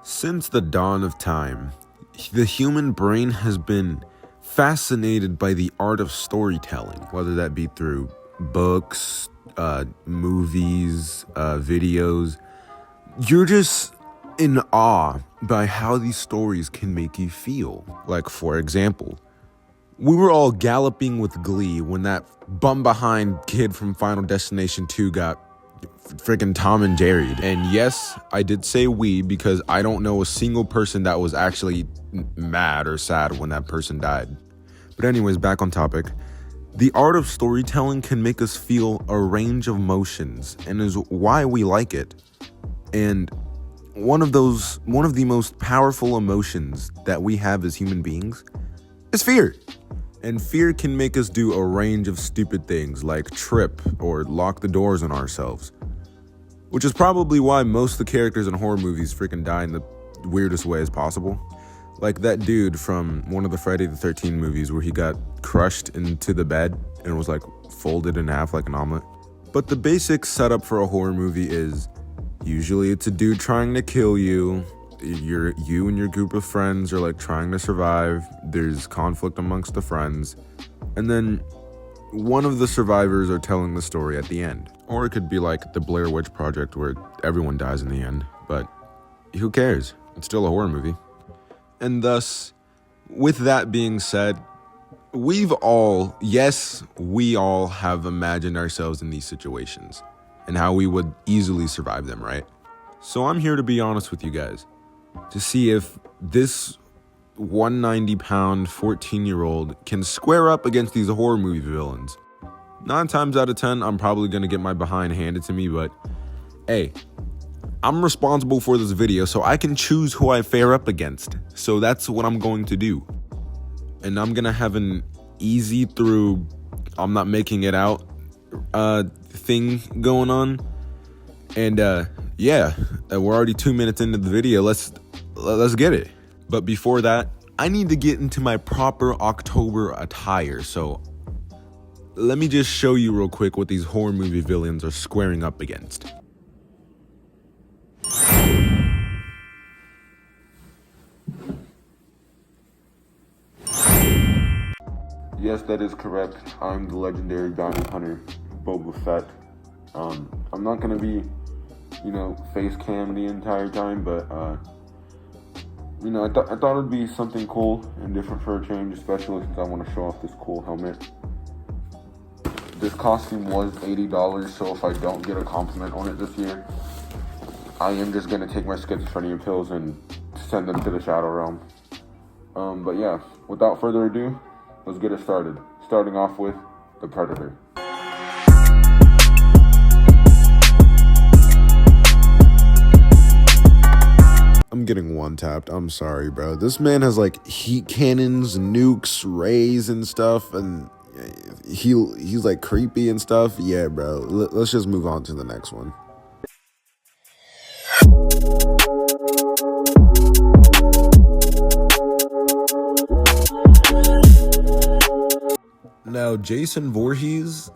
Since the dawn of time, the human brain has been fascinated by the art of storytelling, whether that be through books, movies, videos. You're just in awe by how these stories can make you feel. Like, for example, we were all galloping with glee when that bum-behind kid from Final Destination 2 got freaking Tom and Jerry'd. And yes, I did say we because I don't know a single person that was actually mad or sad when that person died. But anyways, back on topic. The art of storytelling can make us feel a range of emotions and is why we like it. And one of the most powerful emotions that we have as human beings is fear. And fear can make us do a range of stupid things like trip or lock the doors on ourselves. Which is probably why most of the characters in horror movies freaking die in the weirdest ways possible. Like that dude from one of the Friday the 13th movies where he got crushed into the bed and was like folded in half like an omelet. But the basic setup for a horror movie is usually it's a dude trying to kill you. You and your group of friends are like trying to survive. There's conflict amongst the friends. And then one of the survivors are telling the story at the end. Or it could be like the Blair Witch Project where everyone dies in the end. But who cares? It's still a horror movie. And thus, with that being said, we all have imagined ourselves in these situations and how we would easily survive them, right? So I'm here to be honest with you guys, to see if this 190-pound 14-year-old can square up against these horror movie villains. 9 times out of 10, I'm probably going to get my behind handed to me, but hey, I'm responsible for this video, so I can choose who I fare up against. So that's what I'm going to do. And I'm going to have an easy through, I'm not making it out thing going on. And yeah, we're already 2 minutes into the video. Let's get it. But before that, I need to get into my proper October attire. So let me just show you real quick what these horror movie villains are squaring up against. Yes, that is correct. I'm the legendary bounty hunter, Boba Fett. I'm not gonna be, face cam the entire time, but I thought it'd be something cool and different for a change, especially since I want to show off this cool helmet. This costume was $80, so if I don't get a compliment on it this year, I am just gonna take my schizophrenia pills and send them to the Shadow Realm. But yeah, without further ado, let's get it started. Starting off with the Predator. I'm getting one-tapped. I'm sorry, bro. This man has like heat cannons, nukes, rays, and stuff, and he's like creepy and stuff. Yeah, bro. Let's just move on to the next one. Now, Jason Voorhees,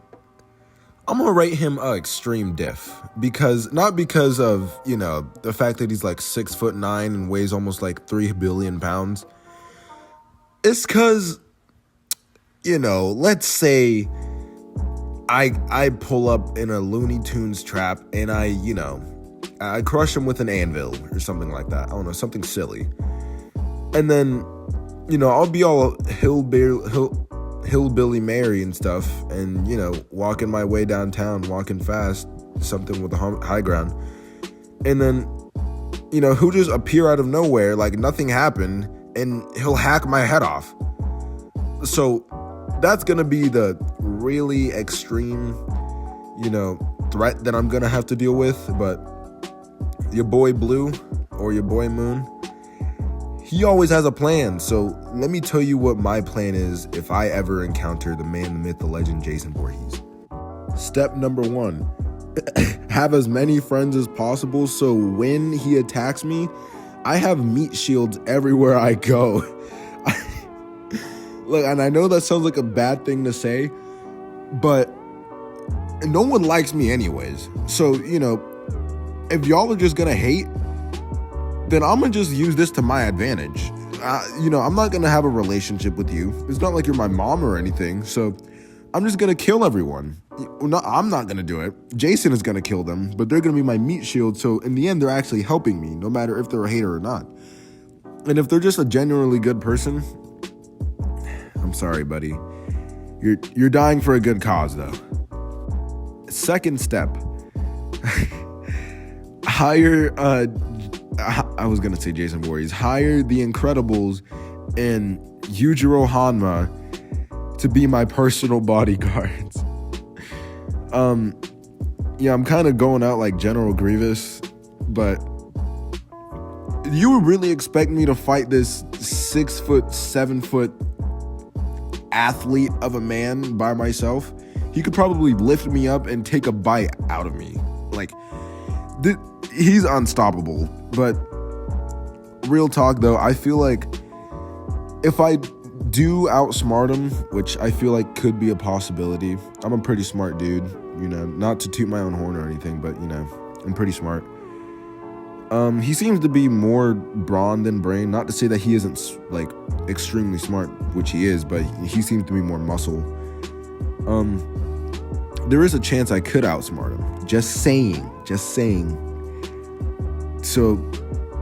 I'm gonna rate him a extreme diff because not because of, the fact that he's like 6'9" and weighs almost like 3 billion pounds. It's cause, let's say I pull up in a Looney Tunes trap and I crush him with an anvil or something like that. I don't know, something silly. And then, I'll be all hillbilly Mary and stuff, and walking my way downtown, walking fast, something with a high ground, and then he'll just appear out of nowhere like nothing happened, and he'll hack my head off. So that's gonna be the really extreme threat that I'm gonna have to deal with. But your boy Blue or your boy Moon, he always has a plan. So let me tell you what my plan is if I ever encounter the man, the myth, the legend, Jason Voorhees. Step number 1, have as many friends as possible so when he attacks me, I have meat shields everywhere I go. Look, and I know that sounds like a bad thing to say, but no one likes me anyways. So, if y'all are just gonna hate, then I'm gonna just use this to my advantage. I'm not gonna have a relationship with you. It's not like you're my mom or anything. So I'm just gonna kill everyone. No, I'm not gonna do it. Jason is gonna kill them, but they're gonna be my meat shield. So in the end, they're actually helping me, no matter if they're a hater or not. And if they're just a genuinely good person, I'm sorry, buddy. You're dying for a good cause, though. Second step. Hire, I was gonna say Jason Voorhees. Hire the Incredibles and Yujiro Hanma to be my personal bodyguards. I'm kind of going out like General Grievous, but you really expect me to fight this 6 foot, 7 foot athlete of a man by myself? He could probably lift me up and take a bite out of me. Like, he's unstoppable. But real talk though, I feel like if I do outsmart him, which I feel like could be a possibility, I'm a pretty smart dude, not to toot my own horn or anything, but I'm pretty smart. He seems to be more brawn than brain. Not to say that he isn't like extremely smart, which he is, but he seems to be more muscle. There is a chance I could outsmart him. Just saying. So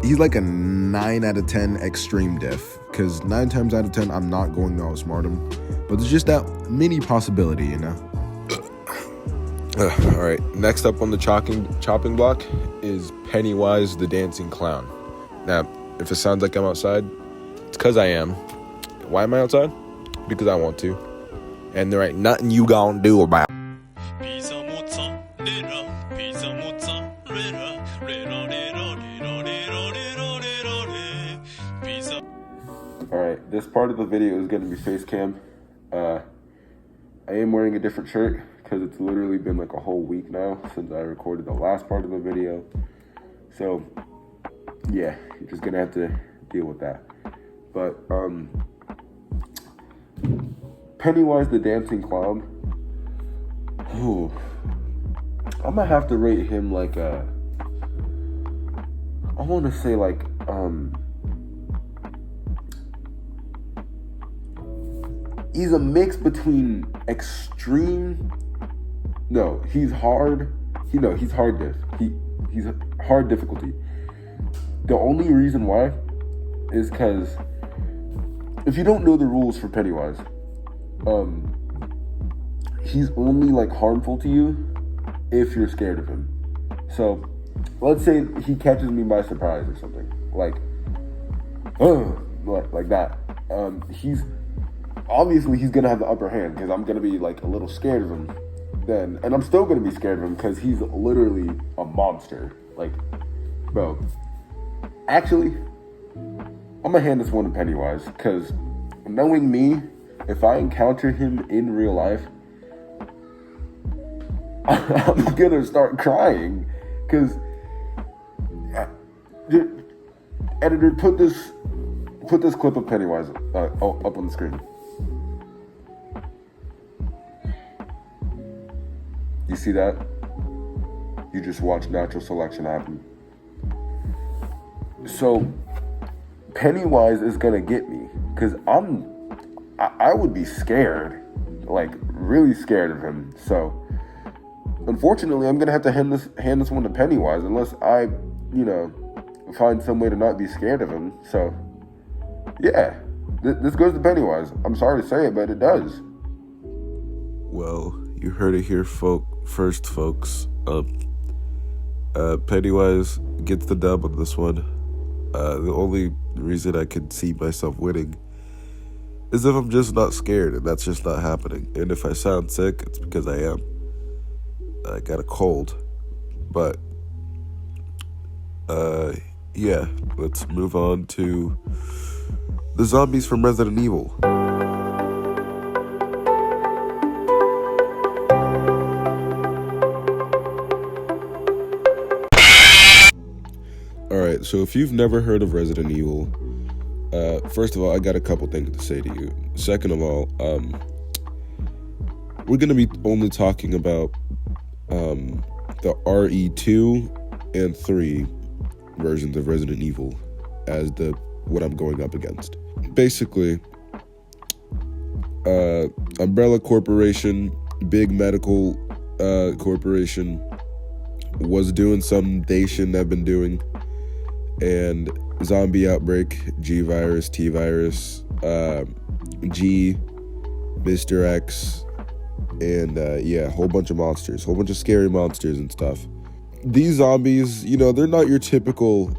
he's like a 9 out of 10 extreme diff, because 9 times out of 10 I'm not going to outsmart him, but there's just that mini possibility, All right, next up on the chopping block is Pennywise the Dancing Clown. Now, if it sounds like I'm outside, it's because I am. Why am I outside? Because I want to. And there ain't nothing you gonna do about it. Alright, this part of the video is going to be face cam. I am wearing a different shirt because it's literally been like a whole week now since I recorded the last part of the video. So, yeah, you're just going to have to deal with that. But, Pennywise the Dancing Clown. Ooh. I'm going to have to rate him like I want to say like, he's a mix between extreme. No, he's hard. He's hard diff. He's hard difficulty. The only reason why is because if you don't know the rules for Pennywise, he's only like harmful to you if you're scared of him. So let's say he catches me by surprise or something, like that. He's gonna have the upper hand because I'm gonna be like a little scared of him then, and I'm still gonna be scared of him because he's literally a monster. Like, bro, actually, I'm gonna hand this one to Pennywise because knowing me, if I encounter him in real life, I'm gonna start crying because editor, put this clip of Pennywise up on the screen. You see that? You just watch natural selection happen. So Pennywise is gonna get me because I would be scared, like really scared of him. So unfortunately, I'm gonna have to hand this one to Pennywise unless I, find some way to not be scared of him. So yeah, this goes to Pennywise. I'm sorry to say it, but it does. Well, you heard it here, first, folks. Pennywise gets the dub on this one. The only reason I can see myself winning is if I'm just not scared, and that's just not happening. And if I sound sick, it's because I am. I got a cold. But, yeah, let's move on to the zombies from Resident Evil. Alright, so if you've never heard of Resident Evil, first of all, I got a couple things to say to you. Second of all, we're gonna be only talking about the RE2 and 3 versions of Resident Evil as what I'm going up against. Basically, Umbrella Corporation, big medical corporation, was doing some they shouldn't have been doing, and zombie outbreak, G virus, T virus, G, Mr. X, and a whole bunch of monsters, whole bunch of scary monsters and stuff. These zombies, they're not your typical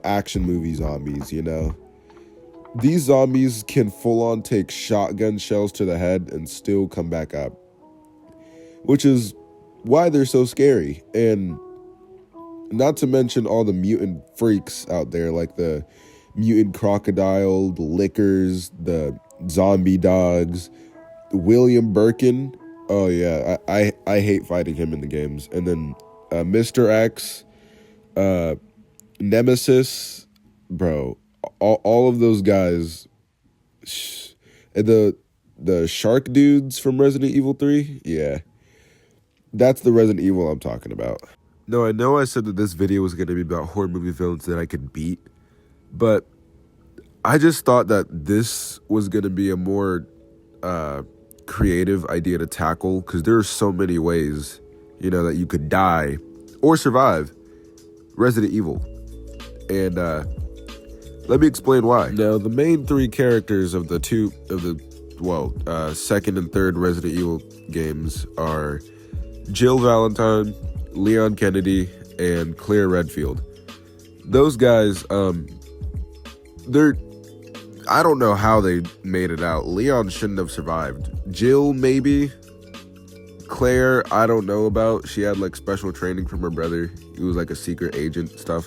action movie zombies. These zombies can full on take shotgun shells to the head and still come back up, which is why they're so scary. And not to mention all the mutant freaks out there, like the mutant crocodile, the lickers, the zombie dogs, William Birkin. Oh yeah, I hate fighting him in the games. And then Mr. X, Nemesis, bro, all of those guys, and the shark dudes from Resident Evil 3, yeah, that's the Resident Evil I'm talking about. No, I know I said that this video was going to be about horror movie villains that I could beat, but I just thought that this was going to be a more creative idea to tackle, because there are so many ways, that you could die or survive Resident Evil. And let me explain why. Now, the main three characters of the second and third Resident Evil games are Jill Valentine, Leon Kennedy, and Claire Redfield. Those guys, I don't know how they made it out. Leon shouldn't have survived. Jill, maybe. Claire, I don't know about. She had like special training from her brother. He was like a secret agent stuff.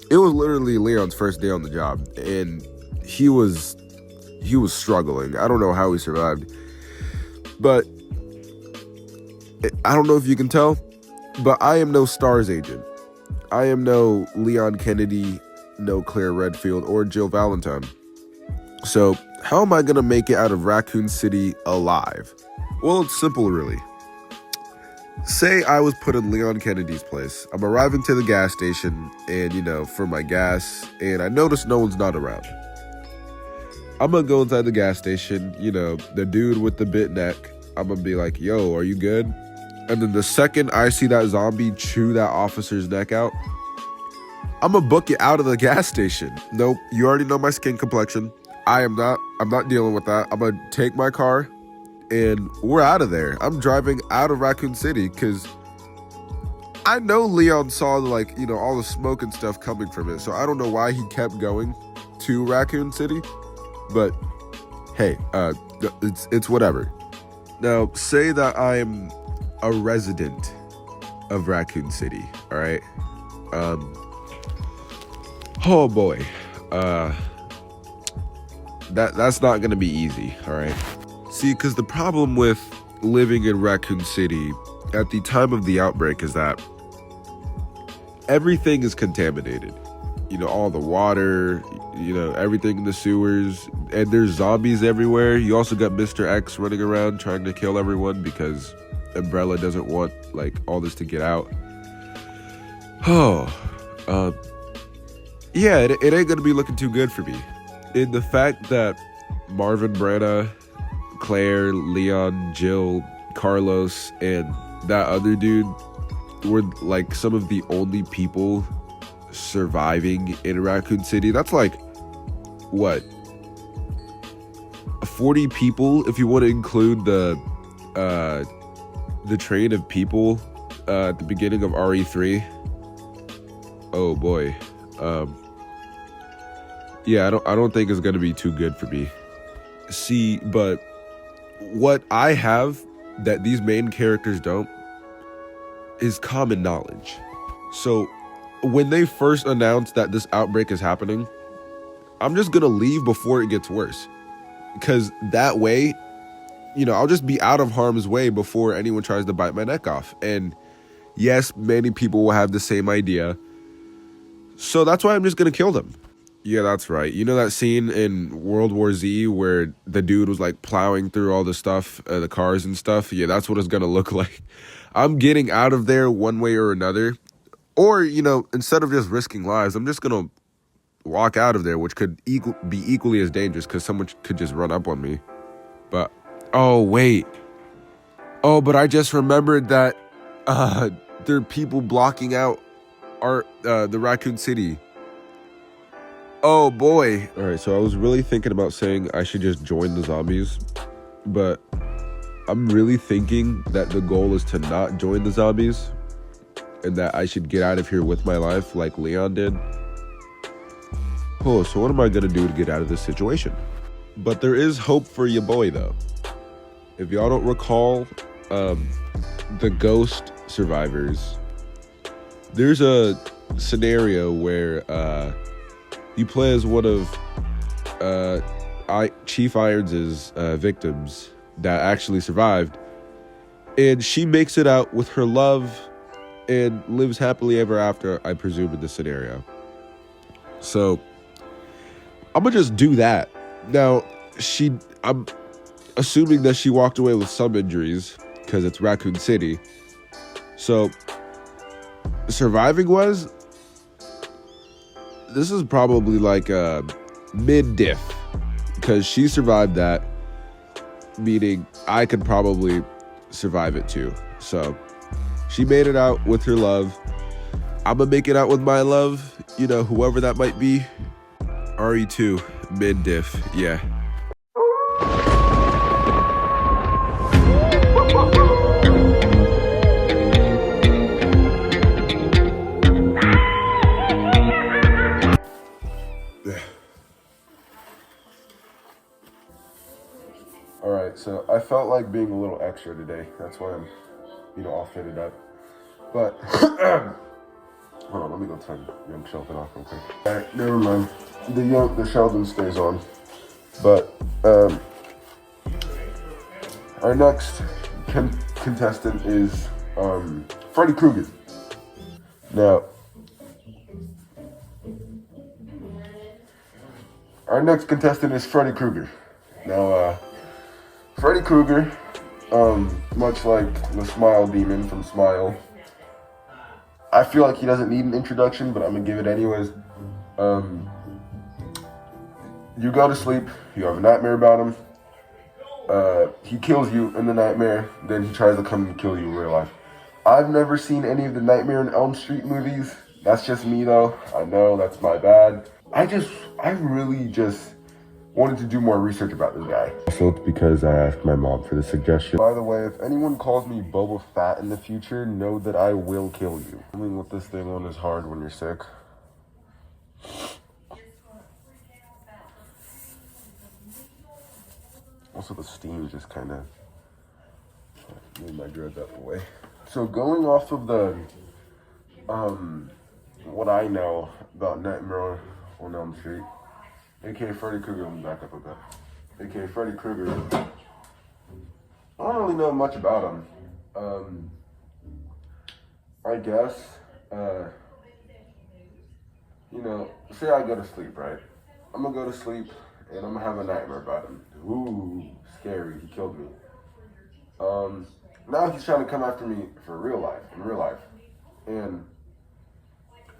It was literally Leon's first day on the job, and he was struggling. I don't know how he survived. But I don't know if you can tell, but I am no STARS agent. I am no Leon Kennedy, no Claire Redfield, or Jill Valentine. So how am I going to make it out of Raccoon City alive? Well, it's simple, really. Say I was put in Leon Kennedy's place. I'm arriving to the gas station and, for my gas, and I notice no one's not around. I'm going to go inside the gas station, the dude with the bit neck. I'm going to be like, yo, are you good? And then the second I see that zombie chew that officer's neck out, I'm going to book it out of the gas station. Nope, you already know my skin complexion. I'm not dealing with that. I'm going to take my car and we're out of there. I'm driving out of Raccoon City because I know Leon saw all the smoke and stuff coming from it. So I don't know why he kept going to Raccoon City, but hey, it's whatever. Now, say that I'm a resident of Raccoon City, all right? Oh boy, that's not gonna be easy, all right? See, because the problem with living in Raccoon City at the time of the outbreak is that everything is contaminated. All the water, everything in the sewers, and there's zombies everywhere. You also got Mr. X running around trying to kill everyone because Umbrella doesn't want all this to get out. Yeah, it ain't gonna be looking too good for me. In the fact that Marvin Branagh, Claire, Leon, Jill, Carlos, and that other dude were some of the only people surviving in Raccoon City. That's what, 40 people if you want to include the train of people at the beginning of RE3. Oh boy. Yeah, I don't think it's gonna be too good for me. See, but what I have that these main characters don't is common knowledge. So when they first announced that this outbreak is happening, I'm just gonna leave before it gets worse, because that way, I'll just be out of harm's way before anyone tries to bite my neck off. And yes, many people will have the same idea, so that's why I'm just gonna kill them. Yeah, that's right. You know that scene in World War Z where the dude was like plowing through all the stuff, the cars and stuff? Yeah, that's what it's gonna look like. I'm getting out of there one way or another. Or, instead of just risking lives, I'm just gonna walk out of there, which could be equally as dangerous because someone could just run up on me. But, oh, wait. Oh, but I just remembered that there are people blocking out the Raccoon City. Oh boy. All right, so I was really thinking about saying I should just join the zombies, but I'm really thinking that the goal is to not join the zombies and that I should get out of here with my life like Leon did. Oh, so what am I gonna do to get out of this situation? But there is hope for your boy though. If y'all don't recall, the ghost survivors, there's a scenario where you play as one of Chief Irons' victims that actually survived, and she makes it out with her love and lives happily ever after, I presume, in this scenario. So I'm gonna just do that. Now, I'm assuming that she walked away with some injuries because it's Raccoon City. So surviving this is probably like a mid-diff because she survived that, meaning I could probably survive it too. So she made it out with her love. I'm gonna make it out with my love, whoever that might be. RE2, mid-diff, yeah. Alright, so I felt like being a little extra today. That's why I'm, all fitted up. But, hold on, let me go turn young Sheldon off real quick. Alright, never mind. The Sheldon stays on. But, our next contestant is, Freddy Krueger. Now, our next contestant is Freddy Krueger. Now, Freddy Krueger, much like the Smile Demon from Smile, I feel like he doesn't need an introduction, but I'm gonna give it anyways. You go to sleep, you have a nightmare about him, he kills you in the nightmare, then he tries to come and kill you in real life. I've never seen any of the Nightmare on Elm Street movies. That's just me though. I know, that's my bad. I really just wanted to do more research about this guy. So it's because I asked my mom for the suggestion. By the way, if anyone calls me Boba Fett in the future, know that I will kill you. Filming with this thing on is hard when you're sick. Also, the steam just kind of made my dreads up away. So going off of the, what I know about Nightmare on Elm Street, aka Freddy Krueger, let me back up a bit. AKA Freddy Krueger. I don't really know much about him. I guess, say I go to sleep, right? I'm gonna go to sleep and I'm gonna have a nightmare about him. Ooh, scary, he killed me. Now he's trying to come after me in real life. And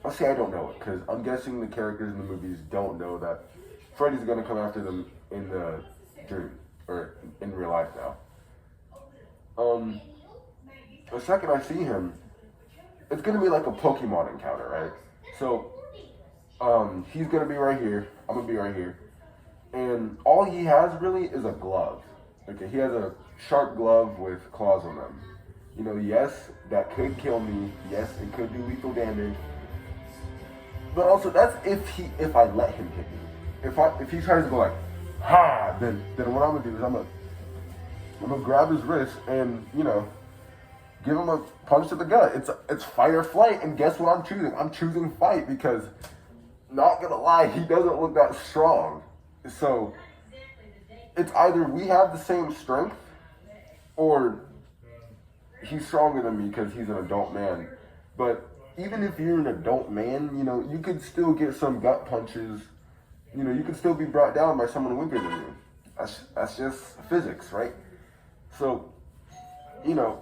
I'll say I don't know it, because I'm guessing the characters in the movies don't know that Freddy's gonna come after them in the dream, or in real life now. The second I see him, it's gonna be like a Pokemon encounter, right? So, he's gonna be right here, I'm gonna be right here, and all he has really is a glove. Okay, he has a sharp glove with claws on them. Yes, that could kill me. Yes, it could do lethal damage. But also, that's if I let him hit me. If he tries to go like, ha, then what I'm gonna do is I'm gonna grab his wrist and give him a punch to the gut. It's fight or flight, and guess what I'm choosing? I'm choosing fight because, not gonna lie, he doesn't look that strong. So it's either we have the same strength, or he's stronger than me because he's an adult man. But even if you're an adult man, you could still get some gut punches You know, you can still be brought down by someone weaker than you. That's just physics, right? So, you know,